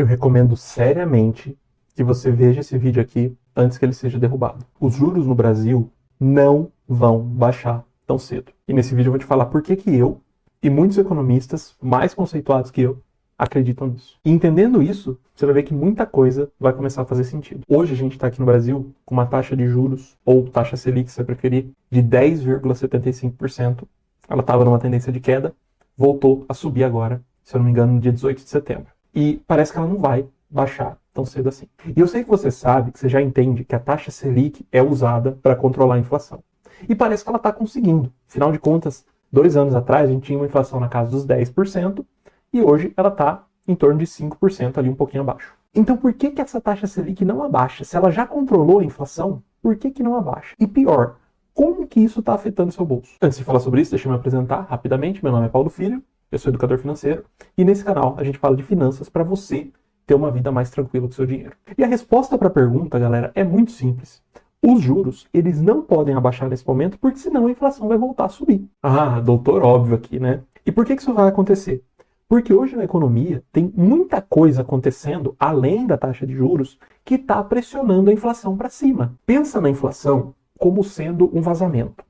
eu recomendo seriamente que você veja esse vídeo aqui antes que ele seja derrubado. Os juros no Brasil não vão baixar tão cedo. E nesse vídeo eu vou te falar por que eu e muitos economistas mais conceituados que eu acreditam nisso. E entendendo isso, você vai ver que muita coisa vai começar a fazer sentido. Hoje a gente está aqui no Brasil com uma taxa de juros, ou taxa Selic, se você preferir, de 10,75%. Ela estava numa tendência de queda, voltou a subir agora, se eu não me engano, no dia 18 de setembro. E parece que ela não vai baixar tão cedo assim. E eu sei que você sabe, que você já entende que a taxa Selic é usada para controlar a inflação. E parece que ela está conseguindo. Afinal de contas, 2 anos atrás a gente tinha uma inflação na casa dos 10%, e hoje ela está em torno de 5%, ali um pouquinho abaixo. Então por que essa taxa Selic não abaixa? Se ela já controlou a inflação, por que não abaixa? E pior, como que isso está afetando o seu bolso? Antes de falar sobre isso, deixa eu me apresentar rapidamente. Meu nome é Paulo Filho, eu sou educador financeiro, e nesse canal a gente fala de finanças para você ter uma vida mais tranquila com o seu dinheiro. E a resposta para a pergunta, galera, é muito simples. Os juros, eles não podem abaixar nesse momento, porque senão a inflação vai voltar a subir. Ah, doutor óbvio aqui, né? E por que isso vai acontecer? Porque hoje na economia tem muita coisa acontecendo, além da taxa de juros, que está pressionando a inflação para cima. Pensa na inflação como sendo um vazamento.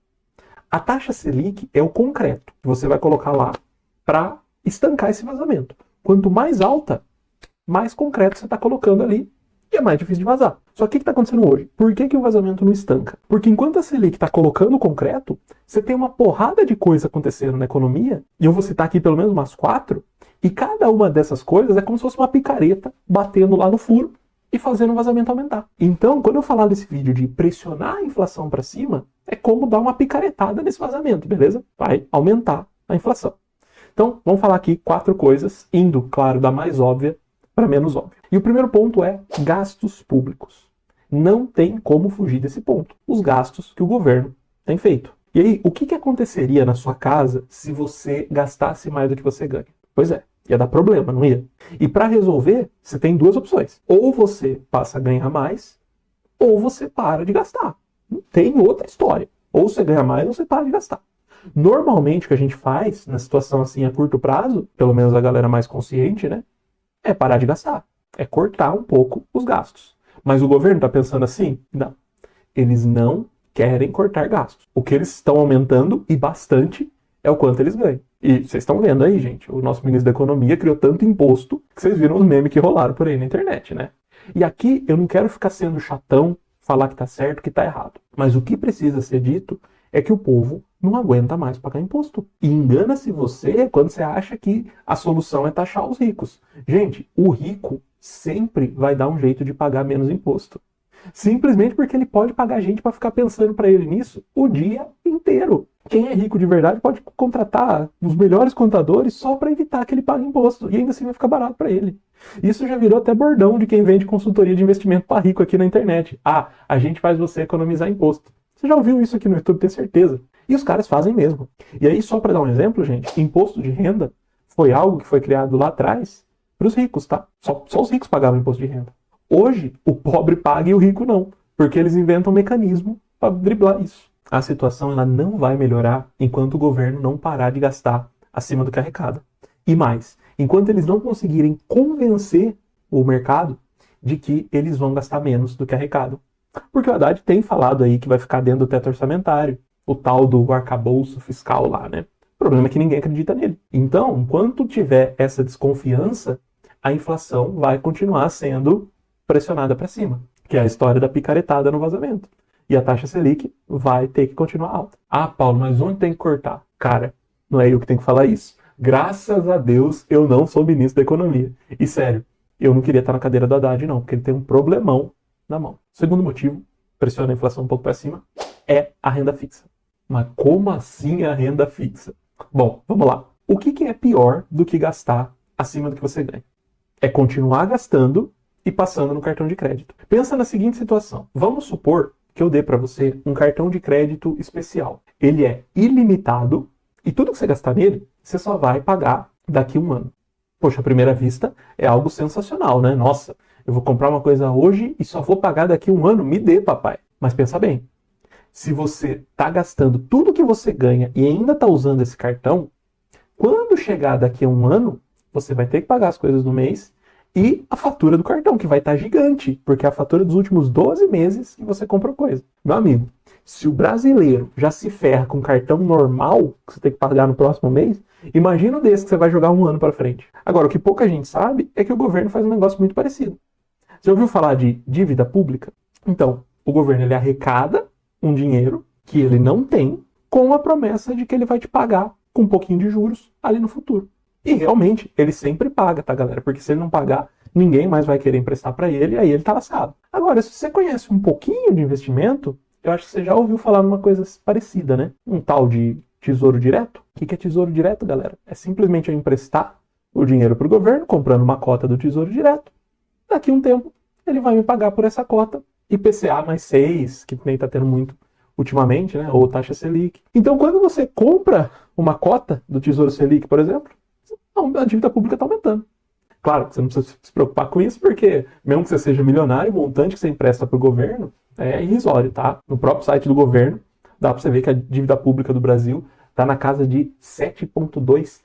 A taxa Selic é o concreto que você vai colocar lá para estancar esse vazamento. Quanto mais alta, mais concreto você está colocando ali e é mais difícil de vazar. Só que o que está acontecendo hoje? Por que o vazamento não estanca? Porque enquanto a Selic está colocando concreto, você tem uma porrada de coisa acontecendo na economia, e eu vou citar aqui pelo menos umas 4, e cada uma dessas coisas é como se fosse uma picareta batendo lá no furo e fazendo o vazamento aumentar. Então, quando eu falar desse vídeo de pressionar a inflação para cima, é como dar uma picaretada nesse vazamento, beleza? Vai aumentar a inflação. Então, vamos falar aqui 4 coisas, indo, claro, da mais óbvia para menos óbvia. E o primeiro ponto é gastos públicos. Não tem como fugir desse ponto. Os gastos que o governo tem feito. E aí, o que aconteceria na sua casa se você gastasse mais do que você ganha? Pois é, ia dar problema, não ia? E para resolver, você tem 2 opções. Ou você passa a ganhar mais, ou você para de gastar. Não tem outra história. Ou você ganha mais, ou você para de gastar. Normalmente, o que a gente faz, na situação assim a curto prazo, pelo menos a galera mais consciente, né? É parar de gastar. É cortar um pouco os gastos. Mas o governo está pensando assim? Não. Eles não querem cortar gastos. O que eles estão aumentando, e bastante, é o quanto eles ganham. E vocês estão vendo aí, gente, o nosso ministro da Economia criou tanto imposto que vocês viram os memes que rolaram por aí na internet, né? E aqui eu não quero ficar sendo chatão, falar que tá certo, que tá errado. Mas o que precisa ser dito é que o povo não aguenta mais pagar imposto. E engana-se você quando você acha que a solução é taxar os ricos. Gente, o rico sempre vai dar um jeito de pagar menos imposto. Simplesmente porque ele pode pagar gente para ficar pensando para ele nisso o dia inteiro. Quem é rico de verdade pode contratar os melhores contadores só para evitar que ele pague imposto. E ainda assim vai ficar barato para ele. Isso já virou até bordão de quem vende consultoria de investimento para rico aqui na internet. Ah, a gente faz você economizar imposto. Você já ouviu isso aqui no YouTube, tenho certeza. E os caras fazem mesmo. E aí, só para dar um exemplo, gente, imposto de renda foi algo que foi criado lá atrás para os ricos, tá? Só os ricos pagavam imposto de renda. Hoje, o pobre paga e o rico não, porque eles inventam um mecanismo para driblar isso. A situação ela não vai melhorar enquanto o governo não parar de gastar acima do que arrecada. E mais, enquanto eles não conseguirem convencer o mercado de que eles vão gastar menos do que arrecadam. Porque o Haddad tem falado aí que vai ficar dentro do teto orçamentário, o tal do arcabouço fiscal lá, né? O problema é que ninguém acredita nele. Então, enquanto tiver essa desconfiança, a inflação vai continuar sendo pressionada para cima, que é a história da picaretada no vazamento. E a taxa Selic vai ter que continuar alta. Ah, Paulo, mas onde tem que cortar? Cara, não é eu que tenho que falar isso. Graças a Deus, eu não sou ministro da Economia. E sério, eu não queria estar na cadeira do Haddad, não, porque ele tem um problemão na mão. Segundo motivo, pressiona a inflação um pouco para cima, é a renda fixa. Mas como assim a renda fixa? Bom, vamos lá. O que é pior do que gastar acima do que você ganha? É continuar gastando e passando no cartão de crédito. Pensa na seguinte situação. Vamos supor que eu dê para você um cartão de crédito especial. Ele é ilimitado e tudo que você gastar nele, você só vai pagar daqui a um ano. Poxa, à primeira vista, é algo sensacional, né? Nossa, eu vou comprar uma coisa hoje e só vou pagar daqui a um ano. Me dê, papai. Mas pensa bem. Se você está gastando tudo que você ganha e ainda está usando esse cartão, quando chegar daqui a um ano, você vai ter que pagar as coisas do mês E a fatura do cartão, que vai estar gigante, porque é a fatura dos últimos 12 meses que você comprou coisa. Meu amigo, se o brasileiro já se ferra com cartão normal, que você tem que pagar no próximo mês, imagina o desse que você vai jogar um ano para frente. Agora, o que pouca gente sabe é que o governo faz um negócio muito parecido. Você ouviu falar de dívida pública? Então, o governo ele arrecada um dinheiro que ele não tem, com a promessa de que ele vai te pagar com um pouquinho de juros ali no futuro. E realmente, ele sempre paga, tá, galera? Porque se ele não pagar, ninguém mais vai querer emprestar para ele, aí ele tá lascado. Agora, se você conhece um pouquinho de investimento, eu acho que você já ouviu falar numa coisa parecida, né? Um tal de tesouro direto. O que é tesouro direto, galera? É simplesmente eu emprestar o dinheiro para o governo, comprando uma cota do tesouro direto. Daqui a um tempo, ele vai me pagar por essa cota. IPCA mais 6, que nem tá tendo muito ultimamente, né? Ou taxa Selic. Então, quando você compra uma cota do Tesouro Selic, por exemplo, a dívida pública está aumentando. Claro que você não precisa se preocupar com isso, porque mesmo que você seja milionário, o montante que você empresta para o governo é irrisório, tá? No próprio site do governo, dá para você ver que a dívida pública do Brasil está na casa de 7,2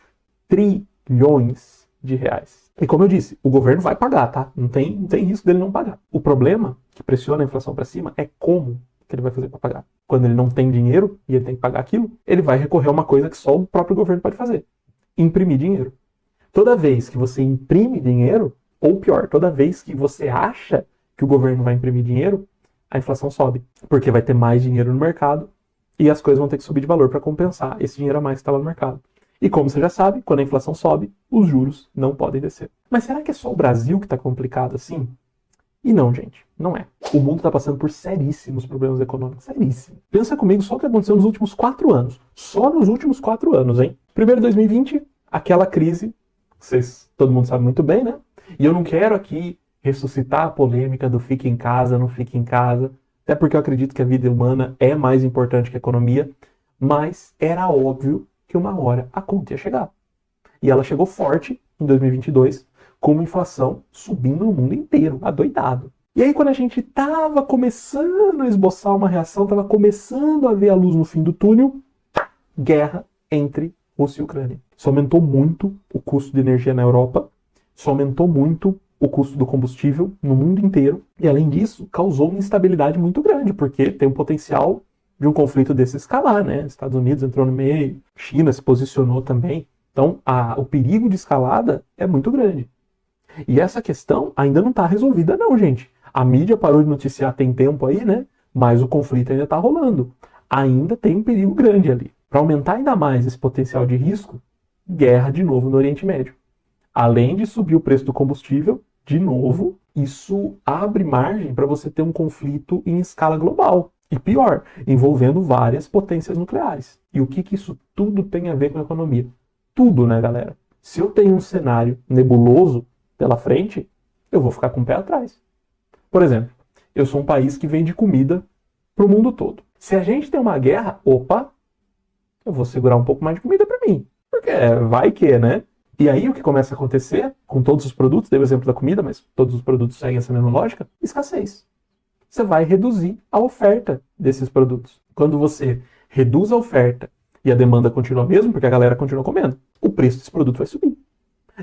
trilhões de reais. E como eu disse, o governo vai pagar, tá? Não tem risco dele não pagar. O problema que pressiona a inflação para cima é como que ele vai fazer para pagar. Quando ele não tem dinheiro e ele tem que pagar aquilo, ele vai recorrer a uma coisa que só o próprio governo pode fazer: imprimir dinheiro. Toda vez que você imprime dinheiro, ou pior, toda vez que você acha que o governo vai imprimir dinheiro, a inflação sobe. Porque vai ter mais dinheiro no mercado e as coisas vão ter que subir de valor para compensar esse dinheiro a mais que está lá no mercado. E como você já sabe, quando a inflação sobe, os juros não podem descer. Mas será que é só o Brasil que está complicado assim? E não, gente, não é. O mundo está passando por seríssimos problemas econômicos, seríssimos. Pensa comigo só o que aconteceu nos últimos 4 anos. Só nos últimos 4 anos, hein? Primeiro, 2020, aquela crise, todo mundo sabe muito bem, né? E eu não quero aqui ressuscitar a polêmica do fique em casa, não fique em casa, até porque eu acredito que a vida humana é mais importante que a economia, mas era óbvio que uma hora a conta ia chegar. E ela chegou forte em 2022, com uma inflação subindo no mundo inteiro, adoidado. E aí, quando a gente estava começando a esboçar uma reação, estava começando a ver a luz no fim do túnel, guerra entre Rússia e Ucrânia. Isso aumentou muito o custo de energia na Europa, isso aumentou muito o custo do combustível no mundo inteiro, e além disso, causou uma instabilidade muito grande, porque tem um potencial de um conflito desse escalar, né? Estados Unidos entrou no meio, China se posicionou também. Então, o perigo de escalada é muito grande. E essa questão ainda não está resolvida não, gente. A mídia parou de noticiar tem tempo aí, né? Mas o conflito ainda está rolando. Ainda tem um perigo grande ali. Para aumentar ainda mais esse potencial de risco, guerra de novo no Oriente Médio. Além de subir o preço do combustível, de novo, isso abre margem para você ter um conflito em escala global. E pior, envolvendo várias potências nucleares. E o que isso tudo tem a ver com a economia? Tudo, né, galera? Se eu tenho um cenário nebuloso pela frente, eu vou ficar com o pé atrás. Por exemplo, eu sou um país que vende comida para o mundo todo. Se a gente tem uma guerra, opa, eu vou segurar um pouco mais de comida para mim. Porque vai que, né? E aí o que começa a acontecer com todos os produtos, dei o exemplo da comida, mas todos os produtos seguem essa mesma lógica, escassez. Você vai reduzir a oferta desses produtos. Quando você reduz a oferta e a demanda continua mesmo, porque a galera continua comendo, o preço desse produto vai subir.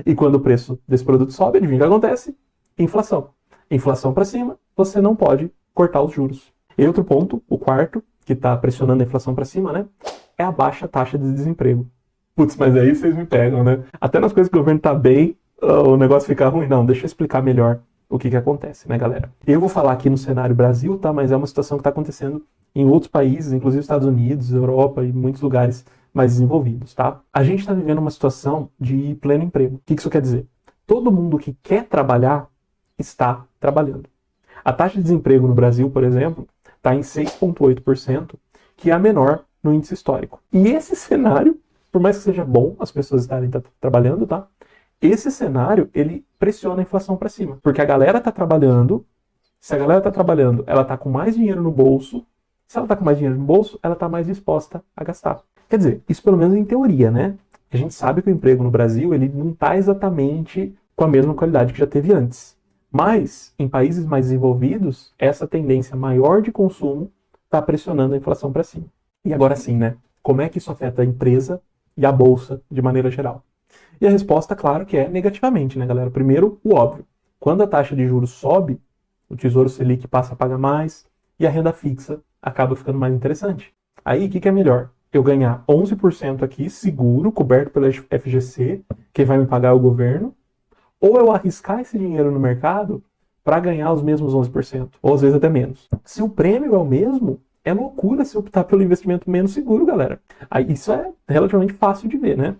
E quando o preço desse produto sobe, adivinha o que acontece? Inflação. Inflação para cima, você não pode cortar os juros. E outro ponto, o quarto, que está pressionando a inflação para cima, né? É a baixa taxa de desemprego. Putz, mas aí vocês me pegam, né? Até nas coisas que o governo tá bem, o negócio fica ruim. Não, deixa eu explicar melhor o que acontece, né, galera? Eu vou falar aqui no cenário Brasil, tá? Mas é uma situação que está acontecendo em outros países, inclusive Estados Unidos, Europa e muitos lugares mais desenvolvidos, tá? A gente está vivendo uma situação de pleno emprego. O que isso quer dizer? Todo mundo que quer trabalhar está trabalhando. A taxa de desemprego no Brasil, por exemplo, está em 6,8%, que é a menor no índice histórico. E esse cenário, por mais que seja bom as pessoas estarem trabalhando, tá? Esse cenário, ele pressiona a inflação para cima. Porque a galera está trabalhando, se a galera está trabalhando, ela está com mais dinheiro no bolso. Se ela está com mais dinheiro no bolso, ela está mais disposta a gastar. Quer dizer, isso pelo menos em teoria, né? A gente sabe que o emprego no Brasil, ele não está exatamente com a mesma qualidade que já teve antes. Mas, em países mais desenvolvidos, essa tendência maior de consumo está pressionando a inflação para cima. E agora sim, né? Como é que isso afeta a empresa e a bolsa de maneira geral? E a resposta, claro, que é negativamente, né, galera? Primeiro, o óbvio. Quando a taxa de juros sobe, o Tesouro Selic passa a pagar mais e a renda fixa acaba ficando mais interessante. Aí, o que é melhor? Eu ganhar 11% aqui, seguro, coberto pela FGC, quem vai me pagar é o governo, ou eu arriscar esse dinheiro no mercado para ganhar os mesmos 11%, ou às vezes até menos. Se o prêmio é o mesmo, é loucura se optar pelo investimento menos seguro, galera. Aí, isso é relativamente fácil de ver, né?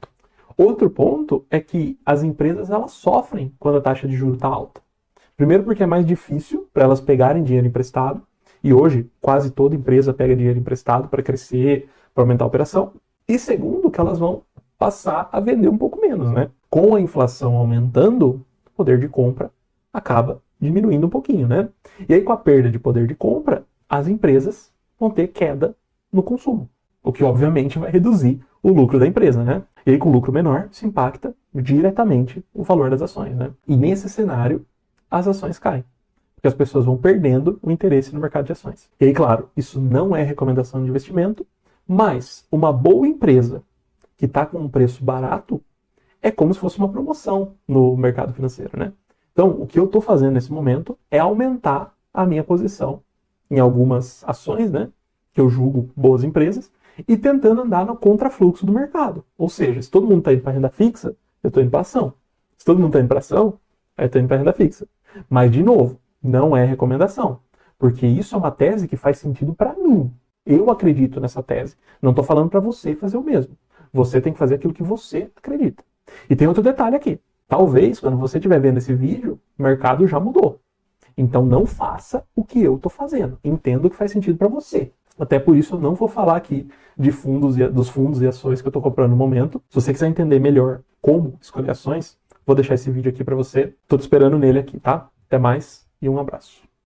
Outro ponto é que as empresas elas sofrem quando a taxa de juros está alta. Primeiro porque é mais difícil para elas pegarem dinheiro emprestado, e hoje quase toda empresa pega dinheiro emprestado para crescer, para aumentar a operação. E segundo que elas vão passar a vender um pouco menos, né? Com a inflação aumentando, o poder de compra acaba diminuindo um pouquinho, né? E aí com a perda de poder de compra, as empresas vão ter queda no consumo, o que obviamente vai reduzir o lucro da empresa, né? E aí com lucro menor, se impacta diretamente o valor das ações, né? E nesse cenário, as ações caem, porque as pessoas vão perdendo o interesse no mercado de ações. E aí, claro, isso não é recomendação de investimento, mas uma boa empresa que está com um preço barato é como se fosse uma promoção no mercado financeiro, né? Então, o que eu estou fazendo nesse momento é aumentar a minha posição em algumas ações, né? Que eu julgo boas empresas, e tentando andar no contrafluxo do mercado. Ou seja, se todo mundo está indo para renda fixa, eu estou indo para ação. Se todo mundo está indo para ação, eu estou indo para renda fixa. Mas, de novo, não é recomendação, porque isso é uma tese que faz sentido para mim. Eu acredito nessa tese. Não estou falando para você fazer o mesmo. Você tem que fazer aquilo que você acredita. E tem outro detalhe aqui. Talvez, quando você estiver vendo esse vídeo, o mercado já mudou. Então não faça o que eu estou fazendo. Entenda o que faz sentido para você. Até por isso eu não vou falar aqui de dos fundos e ações que eu estou comprando no momento. Se você quiser entender melhor como escolher ações, vou deixar esse vídeo aqui para você. Estou te esperando nele aqui, tá? Até mais e um abraço.